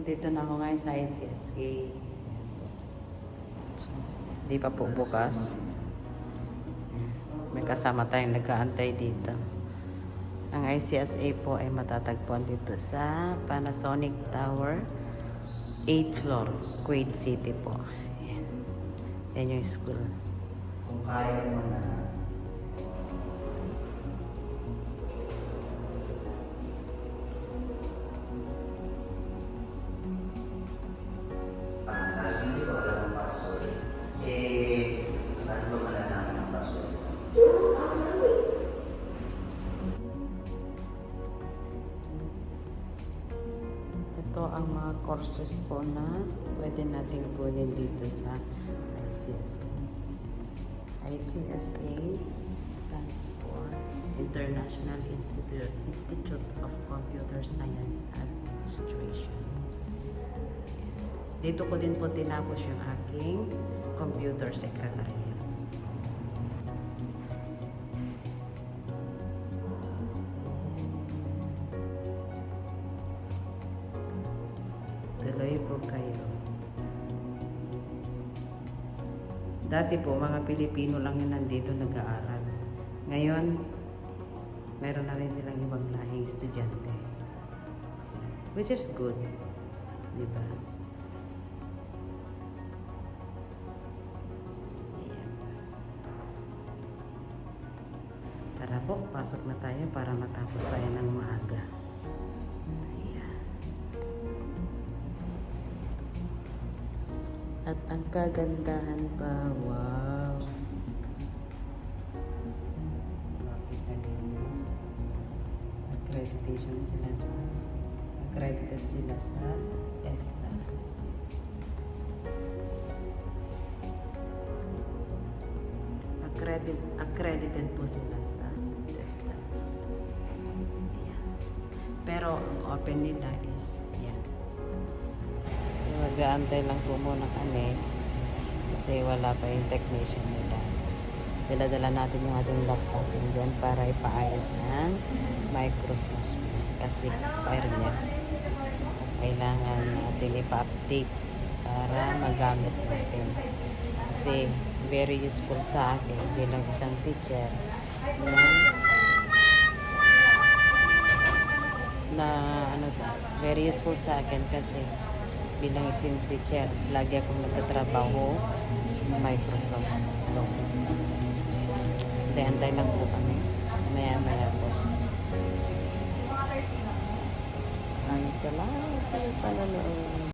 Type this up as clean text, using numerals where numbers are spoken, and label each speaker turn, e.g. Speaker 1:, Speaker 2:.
Speaker 1: Dito na ako ngayon sa ICSA. So, di pa po bukas. May kasama tayong nag-aantay dito. Ang ICSA po ay matatagpuan dito sa Panasonic Tower, 8th floor, Kuwait City po. Ayan. Yan yung school.
Speaker 2: Kung kaya mo na. Kasi hindi ko alam ang password. Ano ba malalaman ang password?
Speaker 1: Ito ang mga courses po na pwede nating kunin dito sa ICSA. ICSA stands for International Institute of Computer Science Administration. Dito ko din po tinapos yung aking computer secretariat. Tuloy po kayo. Dati po, mga Pilipino lang yung nandito nag-aaral. Ngayon, meron na rin silang ibang lahing estudyante. Which is good. Diba? Ayan. Tara po, pasok na tayo para matapos tayo ng maaga. Ayan. At ang kagandahan pa, wow. Tignan ninyo. Accredited sila sa TESDA. Accredited po sila sa TESDA. Ayan. Pero ang open nila is yan. So, mag-aantay lang po muna kami kasi wala pa yung technician nila. Dala-dala natin yung ating laptop dyan para ipaayos ang Microsoft kasi expire niya. Kailangan natin ipa-update para magamit natin. Kasi very useful sa akin bilang isang teacher very useful sa akin kasi bilang isang teacher, lagi akong nagtatrabaho ng Microsoft. So, antay lang po kami. Maya-maya po. Maraming salamat.